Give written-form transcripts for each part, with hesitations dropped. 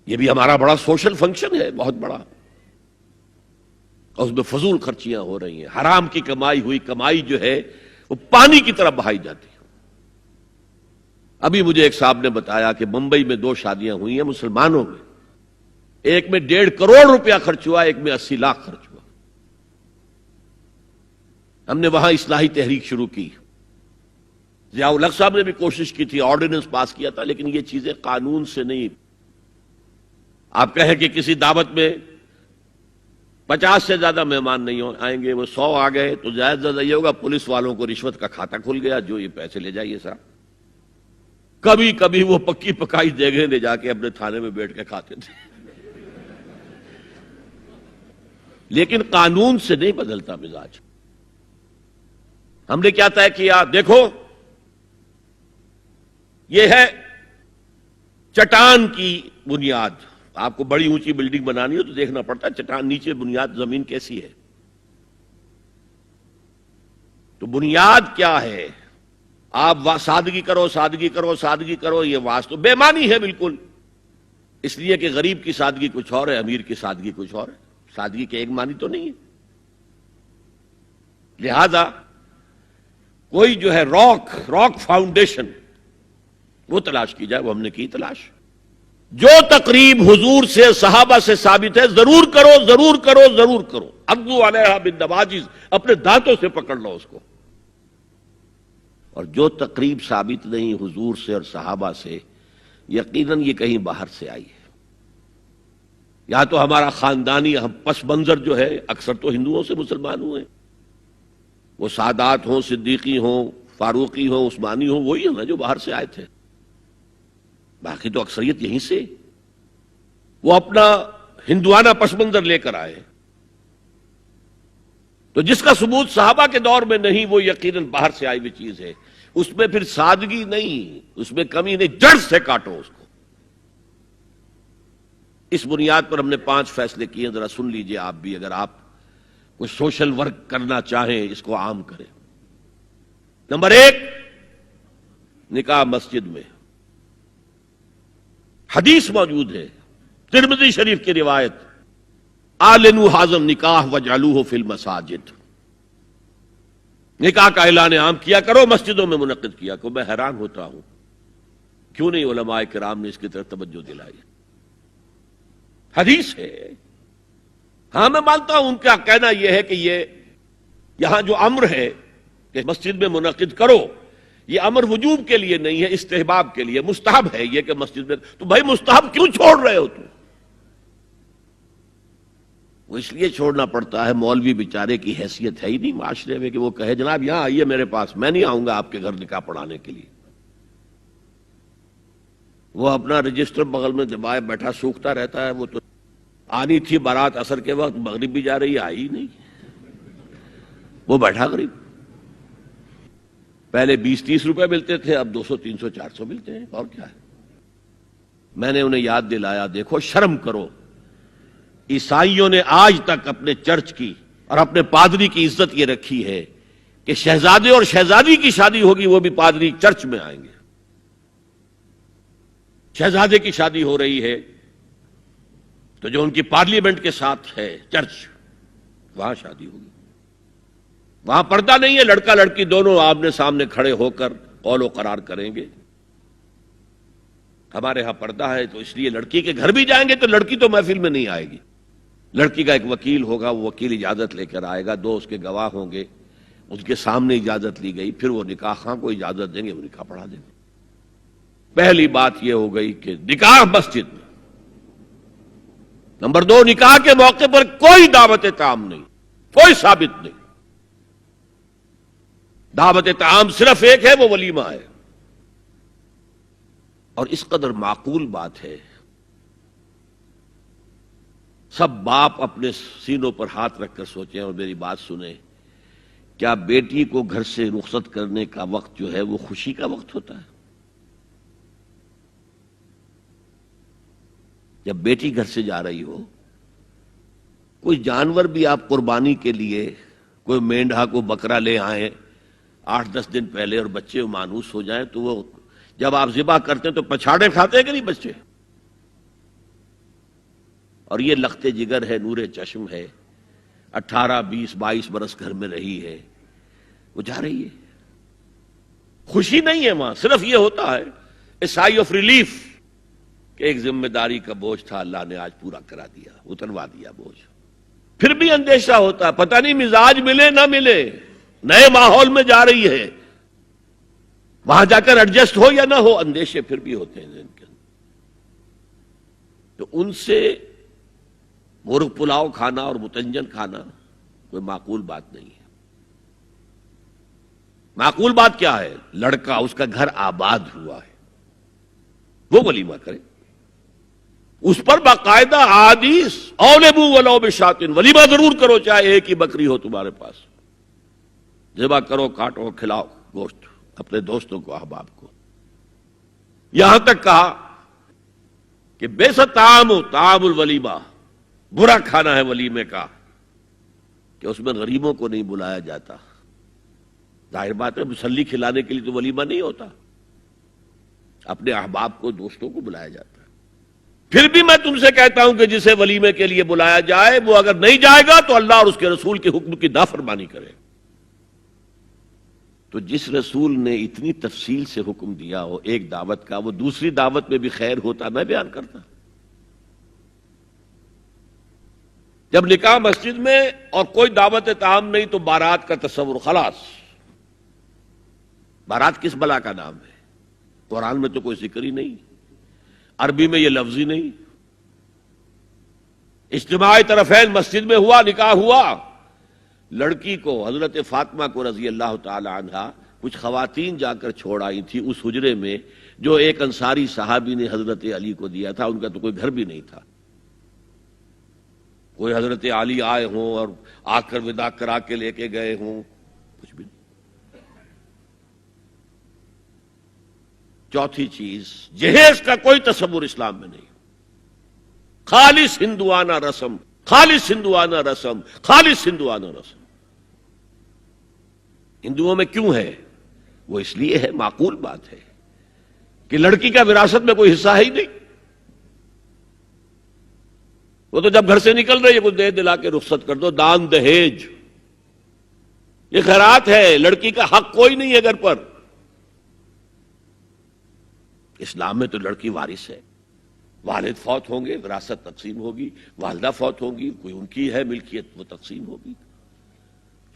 یہ بھی ہمارا بڑا سوشل فنکشن ہے، بہت بڑا، اور اس میں فضول خرچیاں ہو رہی ہیں، حرام کی کمائی ہوئی کمائی جو ہے وہ پانی کی طرح بہائی جاتی ہے۔ ابھی مجھے ایک صاحب نے بتایا کہ ممبئی میں 2 شادیاں ہوئی ہیں مسلمانوں میں، ایک میں 1.5 کروڑ روپیہ خرچ ہوا، ایک میں 80 لاکھ خرچ ہوا۔ ہم نے وہاں اصلاحی تحریک شروع کی، ضیاء الحق صاحب نے بھی کوشش کی تھی، آرڈیننس پاس کیا تھا، لیکن یہ چیزیں قانون سے نہیں۔ آپ کہیں کہ کسی دعوت میں 50 سے زیادہ مہمان نہیں آئیں گے، وہ 100 آ گئے تو زیادہ سے زیادہ یہ ہوگا پولیس والوں کو رشوت کا کھاتا کھل گیا، جو یہ پیسے لے جائیے صاحب۔ کبھی کبھی وہ پکی پکائی دیگیں لے جا کے اپنے تھانے میں بیٹھ کے کھاتے تھے، لیکن قانون سے نہیں بدلتا مزاج۔ ہم نے کیا طے کیا؟ دیکھو یہ ہے چٹان کی بنیاد۔ آپ کو بڑی اونچی بلڈنگ بنانی ہو تو دیکھنا پڑتا ہے چٹان نیچے بنیاد زمین کیسی ہے۔ تو بنیاد کیا ہے؟ آپ سادگی کرو، سادگی کرو، سادگی کرو، یہ واسطہ بے معنی ہے بالکل، اس لیے کہ غریب کی سادگی کچھ اور ہے، امیر کی سادگی کچھ اور ہے، سادگی کے ایک معنی تو نہیں ہے۔ لہذا کوئی جو ہے راک فاؤنڈیشن وہ تلاش کی جائے، وہ ہم نے کی تلاش۔ جو تقریب حضور سے صحابہ سے ثابت ہے ضرور کرو، ضرور کرو، ضرور کرو، عضوا علیہا بالنواجذ، اپنے دانتوں سے پکڑ لو اس کو۔ اور جو تقریب ثابت نہیں حضور سے اور صحابہ سے، یقیناً یہ کہیں باہر سے آئی ہے، یا تو ہمارا خاندانی پس منظر جو ہے، اکثر تو ہندوؤں سے مسلمان ہوئے، وہ سادات ہوں، صدیقی ہوں، فاروقی ہوں، عثمانی ہوں، وہی ہیں نا جو باہر سے آئے تھے، باقی تو اکثریت یہیں سے، وہ اپنا ہندوانہ پس منظر لے کر آئے۔ تو جس کا ثبوت صحابہ کے دور میں نہیں، وہ یقیناً باہر سے آئی ہوئی چیز ہے، اس میں پھر سادگی نہیں، اس میں کمی نہیں، جڑ سے کاٹو اس کو۔ اس بنیاد پر ہم نے 5 فیصلے کیے، ذرا سن لیجئے آپ بھی، اگر آپ کوئی سوشل ورک کرنا چاہیں اس کو عام کریں۔ نمبر 1، نکاح مسجد میں۔ حدیث موجود ہے، ترمذی شریف کی روایت، اعلنوا ھذا النکاح واجعلوہ فی المساجد، نکاح کا اعلان عام کیا کرو، مسجدوں میں منعقد کیا کرو۔ میں حیران ہوتا ہوں کیوں نہیں علماء کرام نے اس کی طرف توجہ دلائی۔ حدیث ہے، ہاں میں مانتا ہوں ان کا کہنا یہ ہے کہ یہ یہاں جو امر ہے کہ مسجد میں منعقد کرو، یہ امر وجوب کے لیے نہیں ہے، استحباب کے لیے، مستحب ہے یہ کہ مسجد میں۔ تو بھائی مستحب کیوں چھوڑ رہے ہو تم؟ وہ اس لیے چھوڑنا پڑتا ہے، مولوی بیچارے کی حیثیت ہے ہی نہیں معاشرے میں کہ وہ کہے جناب یہاں آئیے میرے پاس، میں نہیں آؤں گا آپ کے گھر نکاح پڑھانے کے لیے۔ وہ اپنا رجسٹر بغل میں دبائے بیٹھا سوکھتا رہتا ہے۔ وہ تو آنی تھی بارات عصر کے وقت، مغرب بھی جا رہی ہے، آئی نہیں، وہ بیٹھا غریب۔ پہلے 20-30 روپے ملتے تھے، اب 200 300 400 ملتے ہیں، اور کیا ہے۔ میں نے انہیں یاد دلایا، دیکھو شرم کرو، عیسائیوں نے آج تک اپنے چرچ کی اور اپنے پادری کی عزت یہ رکھی ہے کہ شہزادے اور شہزادی کی شادی ہوگی وہ بھی پادری چرچ میں آئیں گے۔ شہزادے کی شادی ہو رہی ہے تو جو ان کی پارلیمنٹ کے ساتھ ہے چرچ، وہاں شادی ہوگی، وہاں پردہ نہیں ہے، لڑکا لڑکی دونوں آمنے سامنے کھڑے ہو کر قول و قرار کریں گے۔ ہمارے ہاں پردہ ہے تو اس لیے لڑکی کے گھر بھی جائیں گے تو لڑکی تو محفل میں نہیں آئے گی، لڑکی کا ایک وکیل ہوگا، وہ وکیل اجازت لے کر آئے گا، 2 اس کے گواہ ہوں گے، اس کے سامنے اجازت لی گئی، پھر وہ نکاح خواہ کو اجازت دیں گے، وہ نکاح پڑھا دیں گے۔ پہلی بات یہ ہو گئی کہ نکاح مسجد میں۔ نمبر 2، نکاح کے موقع پر کوئی دعوت طعام نہیں، کوئی ثابت نہیں۔ دعوت طعام صرف ایک ہے، وہ ولیمہ ہے، اور اس قدر معقول بات ہے، سب باپ اپنے سینوں پر ہاتھ رکھ کر سوچیں اور میری بات سنیں، کیا بیٹی کو گھر سے رخصت کرنے کا وقت جو ہے وہ خوشی کا وقت ہوتا ہے؟ جب بیٹی گھر سے جا رہی ہو، کوئی جانور بھی آپ قربانی کے لیے، کوئی مینڈھا کو بکرا لے آئیں 8-10 دن پہلے اور بچے مانوس ہو جائیں تو وہ جب آپ ذبح کرتے ہیں تو پچھاڑے کھاتے ہیں کہ نہیں بچے؟ اور یہ لخت جگر ہے، نور چشم ہے، 18 20 22 برس گھر میں رہی ہے، وہ جا رہی ہے. خوشی نہیں ہے وہاں، صرف یہ ہوتا ہے اے سائی آف ریلیف کہ ایک ذمہ داری کا بوجھ تھا، اللہ نے آج پورا کرا دیا، اتروا دیا بوجھ. پھر بھی اندیشہ ہوتا ہے، پتہ نہیں مزاج ملے نہ ملے، نئے ماحول میں جا رہی ہے، وہاں جا کر ایڈجسٹ ہو یا نہ ہو، اندیشے پھر بھی ہوتے ہیں ذہن کے اندر. تو ان سے مرغ پلاؤ کھانا اور متنجن کھانا کوئی معقول بات نہیں ہے. معقول بات کیا ہے؟ لڑکا، اس کا گھر آباد ہوا ہے، وہ ولیمہ کرے، اس پر باقاعدہ احادیث اولبو ولو بشاتن، ولیمہ ضرور کرو چاہے ایک ہی بکری ہو تمہارے پاس، ذبح کرو، کاٹو، کھلاؤ گوشت اپنے دوستوں کو، احباب کو. یہاں تک کہا کہ بے ست طعام الولیمہ، برا کھانا ہے ولیمے کا کہ اس میں غریبوں کو نہیں بلایا جاتا. ظاہر بات ہے، مسلی کھلانے کے لیے تو ولیمہ نہیں ہوتا، اپنے احباب کو، دوستوں کو بلایا جاتا ہے. پھر بھی میں تم سے کہتا ہوں کہ جسے ولیمے کے لیے بلایا جائے وہ اگر نہیں جائے گا تو اللہ اور اس کے رسول کے حکم کی نافرمانی کرے. تو جس رسول نے اتنی تفصیل سے حکم دیا ہو ایک دعوت کا، وہ دوسری دعوت میں بھی خیر ہوتا میں بیان کرتا. جب نکاح مسجد میں اور کوئی دعوت طعام نہیں تو بارات کا تصور، خلاص. بارات کس بلا کا نام ہے؟ قرآن میں تو کوئی ذکر ہی نہیں، عربی میں یہ لفظ ہی نہیں. اجتماع طرفین مسجد میں ہوا، نکاح ہوا. لڑکی کو، حضرت فاطمہ کو رضی اللہ تعالی عنہا، کچھ خواتین جا کر چھوڑ آئی تھی اس حجرے میں جو ایک انصاری صحابی نے حضرت علی کو دیا تھا. ان کا تو کوئی گھر بھی نہیں تھا. کوئی حضرت علی آئے ہوں اور آ کر وداع کرا کے لے کے گئے ہوں، کچھ بھی نہیں. چوتھی چیز، جہیز کا کوئی تصور اسلام میں نہیں. خالص ہندوانہ رسم، خالص ہندوانہ رسم، خالص ہندوانہ رسم. ہندوؤں میں کیوں ہے؟ وہ اس لیے ہے، معقول بات ہے کہ لڑکی کا وراثت میں کوئی حصہ ہے ہی نہیں. وہ تو جب گھر سے نکل رہی ہے کچھ دے دلا کے رخصت کر دو، دان دہیج، یہ خیرات ہے. لڑکی کا حق کوئی نہیں ہے گھر پر. اسلام میں تو لڑکی وارث ہے. والد فوت ہوں گے، وراثت تقسیم ہوگی. والدہ فوت ہوں گی، کوئی ان کی ہے ملکیت، وہ تقسیم ہوگی.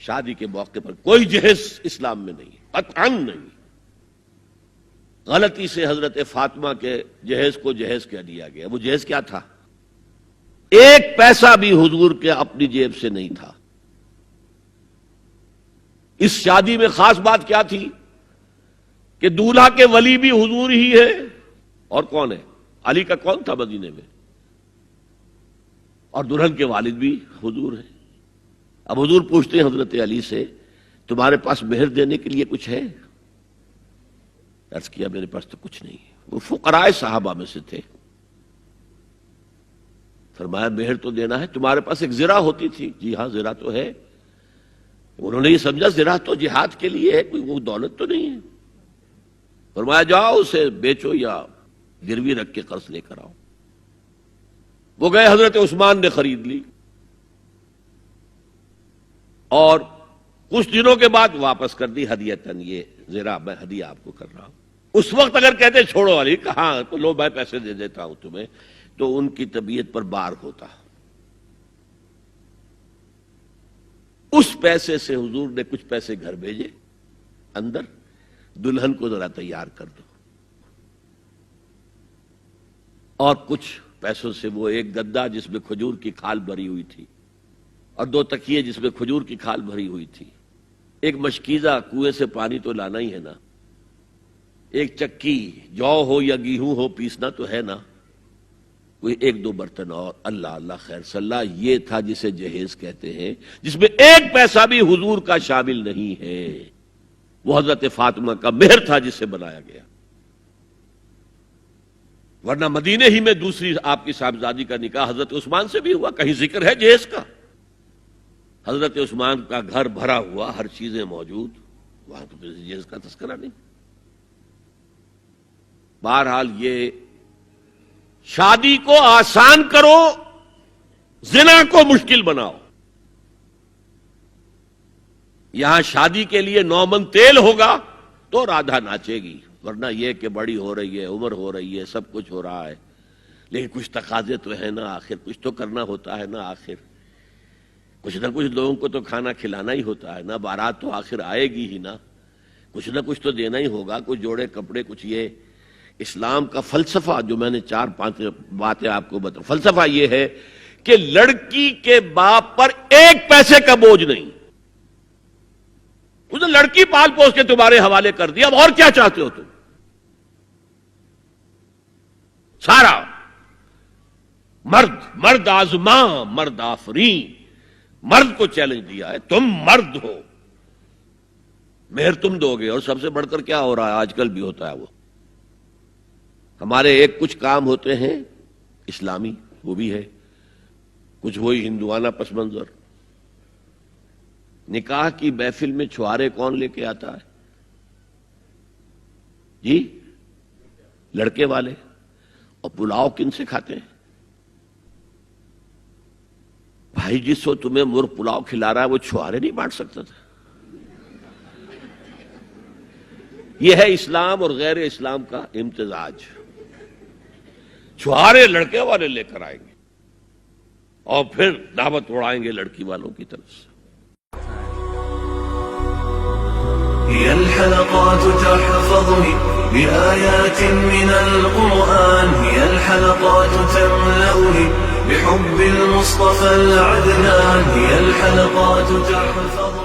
شادی کے موقع پر کوئی جہیز اسلام میں نہیں، قطعاً نہیں. غلطی سے حضرت فاطمہ کے جہیز کو جہیز کہہ دیا گیا. وہ جہیز کیا تھا؟ ایک پیسہ بھی حضور کے اپنی جیب سے نہیں تھا. اس شادی میں خاص بات کیا تھی کہ دولہا کے ولی بھی حضور ہی ہے. اور کون ہے؟ علی کا کون تھا مدینے میں؟ اور دلہن کے والد بھی حضور ہیں. اب حضور پوچھتے ہیں حضرت علی سے، تمہارے پاس مہر دینے کے لیے کچھ ہے؟ عرض کیا میرے پاس تو کچھ نہیں. وہ فقراء صحابہ میں سے تھے. فرمایا مہر تو دینا ہے. تمہارے پاس ایک زرہ ہوتی تھی؟ جی ہاں زرہ تو ہے. انہوں نے یہ سمجھا زرہ تو جہاد کے لیے ہے، کوئی وہ دولت تو نہیں ہے. فرمایا جاؤ اسے بیچو یا گروی رکھ کے قرض لے کر آؤ. وہ گئے، حضرت عثمان نے خرید لی اور کچھ دنوں کے بعد واپس کر دی ہدیتاً. یہ زرہ میں ہدیہ آپ کو کر رہا ہوں. اس وقت اگر کہتے چھوڑو علی، کہاں تو لو میں پیسے دے دیتا ہوں تمہیں، تو ان کی طبیعت پر بار ہوتا. اس پیسے سے حضور نے کچھ پیسے گھر بھیجے اندر، دلہن کو ذرا تیار کر دو. اور کچھ پیسوں سے وہ ایک گدا جس میں کھجور کی کھال بھری ہوئی تھی، اور 2 تکیے جس میں کھجور کی کھال بھری ہوئی تھی، ایک مشکیزہ، کنویں سے پانی تو لانا ہی ہے نا، ایک چکی، جو ہو یا گیہوں ہو پیسنا تو ہے نا، کوئی 1-2 برتن اور. اللہ اللہ خیر صلی اللہ. یہ تھا جسے جہیز کہتے ہیں، جس میں ایک پیسہ بھی حضور کا شامل نہیں ہے. وہ حضرت فاطمہ کا مہر تھا جسے بنایا گیا. ورنہ مدینے ہی میں دوسری آپ کی صاحبزادی کا نکاح حضرت عثمان سے بھی ہوا. کہیں ذکر ہے جہیز کا؟ حضرت عثمان کا گھر بھرا ہوا، ہر چیزیں موجود، وہاں تو جہیز کا تذکرہ نہیں. بہرحال یہ شادی کو آسان کرو زنا کو مشکل بناؤ. یہاں شادی کے لیے 9 من تیل ہوگا تو رادھا ناچے گی، ورنہ یہ کہ بڑی ہو رہی ہے، عمر ہو رہی ہے، سب کچھ ہو رہا ہے، لیکن کچھ تقاضے تو ہے نا، آخر کچھ تو کرنا ہوتا ہے نا، آخر کچھ نہ کچھ لوگوں کو تو کھانا کھلانا ہی ہوتا ہے نا، بارات تو آخر آئے گی ہی نا، کچھ نہ کچھ تو دینا ہی ہوگا، کچھ جوڑے کپڑے، کچھ یہ. اسلام کا فلسفہ جو میں نے 4-5 باتیں آپ کو بتا، فلسفہ یہ ہے کہ لڑکی کے باپ پر 1 پیسے کا بوجھ نہیں. اس نے لڑکی پال پوس کے تمہارے حوالے کر دیا، اب اور کیا چاہتے ہو تم؟ سارا مرد آزماں مرد آفرین، مرد کو چیلنج دیا ہے، تم مرد ہو، مہر تم دو گے. اور سب سے بڑھ کر کیا ہو رہا ہے آج کل بھی ہوتا ہے، وہ ہمارے ایک کچھ کام ہوتے ہیں اسلامی، وہ بھی ہے کچھ وہی ہندوانہ پس منظر. نکاح کی محفل میں چھوارے کون لے کے آتا ہے جی؟ لڑکے والے. اور پلاؤ کن سے کھاتے ہیں بھائی؟ جس وہ تمہیں مرغ پلاؤ کھلا رہا ہے وہ چھوارے نہیں بانٹ سکتا تھا؟ یہ ہے اسلام اور غیر اسلام کا امتزاج. چھوارے لڑکے والے لے کر آئیں گے اور پھر دعوت اڑائیں گے لڑکی والوں کی طرف سے. هي الحلقات تحفظني بآيات من القرآن، هي الحلقات تملأني بحب المصطفى العدنان، هي الحلقات تحفظني